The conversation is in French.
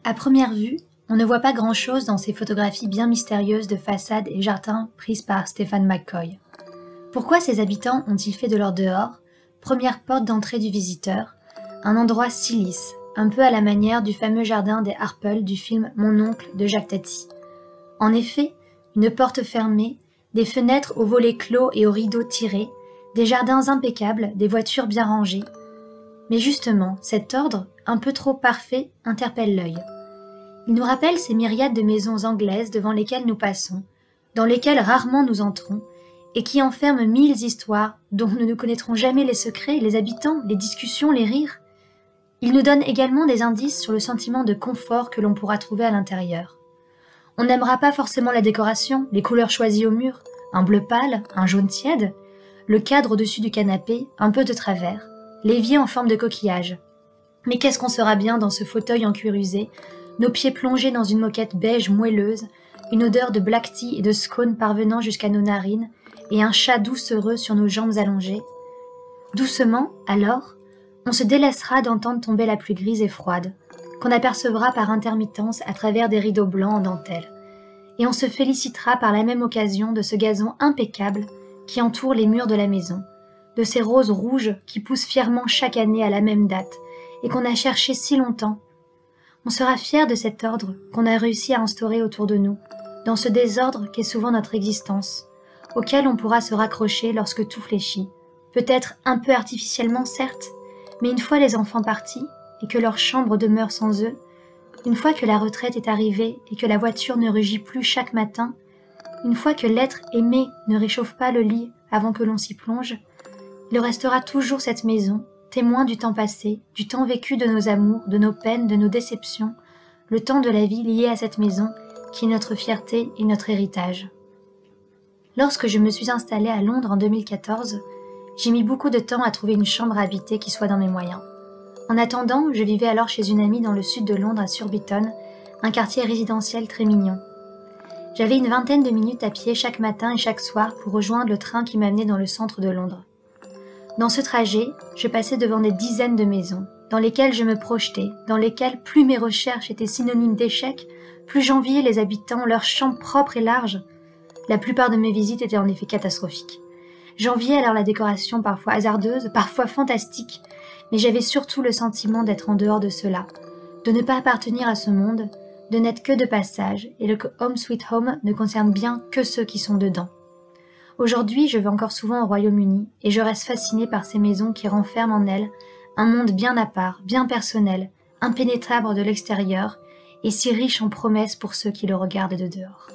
À première vue, on ne voit pas grand-chose dans ces photographies bien mystérieuses de façades et jardins prises par Stephen McCoy. Pourquoi ces habitants ont-ils fait de leur dehors, première porte d'entrée du visiteur, un endroit si lisse, un peu à la manière du fameux jardin des Harpel du film Mon oncle de Jacques Tati? En effet, une porte fermée, des fenêtres aux volets clos et aux rideaux tirés, des jardins impeccables, des voitures bien rangées. Mais justement, cet ordre, un peu trop parfait, interpelle l'œil. Il nous rappelle ces myriades de maisons anglaises devant lesquelles nous passons, dans lesquelles rarement nous entrons, et qui enferment mille histoires dont nous ne connaîtrons jamais les secrets, les habitants, les discussions, les rires. Il nous donne également des indices sur le sentiment de confort que l'on pourra trouver à l'intérieur. On n'aimera pas forcément la décoration, les couleurs choisies au mur, un bleu pâle, un jaune tiède, le cadre au-dessus du canapé, un peu de travers, l'évier en forme de coquillage. Mais qu'est-ce qu'on sera bien dans ce fauteuil en cuir usé, nos pieds plongés dans une moquette beige moelleuse, une odeur de black tea et de scone parvenant jusqu'à nos narines, et un chat doucereux sur nos jambes allongées. Doucement, alors, on se délaissera d'entendre tomber la pluie grise et froide, qu'on apercevra par intermittence à travers des rideaux blancs en dentelle, et on se félicitera par la même occasion de ce gazon impeccable qui entoure les murs de la maison, de ces roses rouges qui poussent fièrement chaque année à la même date, et qu'on a cherché si longtemps. On sera fier de cet ordre qu'on a réussi à instaurer autour de nous, dans ce désordre qu'est souvent notre existence, auquel on pourra se raccrocher lorsque tout fléchit, peut-être un peu artificiellement certes, mais une fois les enfants partis et que leur chambre demeure sans eux, une fois que la retraite est arrivée et que la voiture ne rugit plus chaque matin, une fois que l'être aimé ne réchauffe pas le lit avant que l'on s'y plonge, il restera toujours cette maison, témoin du temps passé, du temps vécu de nos amours, de nos peines, de nos déceptions, le temps de la vie lié à cette maison qui est notre fierté et notre héritage. Lorsque je me suis installée à Londres en 2014, j'ai mis beaucoup de temps à trouver une chambre à habiter qui soit dans mes moyens. En attendant, je vivais alors chez une amie dans le sud de Londres à Surbiton, un quartier résidentiel très mignon. J'avais une vingtaine de minutes à pied chaque matin et chaque soir pour rejoindre le train qui m'amenait dans le centre de Londres. Dans ce trajet, je passais devant des dizaines de maisons, dans lesquelles je me projetais, dans lesquelles plus mes recherches étaient synonymes d'échec, plus j'enviais les habitants, leurs chambres propres et larges. La plupart de mes visites étaient en effet catastrophiques. J'enviais alors la décoration parfois hasardeuse, parfois fantastique, mais j'avais surtout le sentiment d'être en dehors de cela, de ne pas appartenir à ce monde, de n'être que de passage, et le Home Sweet Home ne concerne bien que ceux qui sont dedans. Aujourd'hui, je vais encore souvent au Royaume-Uni et je reste fascinée par ces maisons qui renferment en elles un monde bien à part, bien personnel, impénétrable de l'extérieur et si riche en promesses pour ceux qui le regardent de dehors.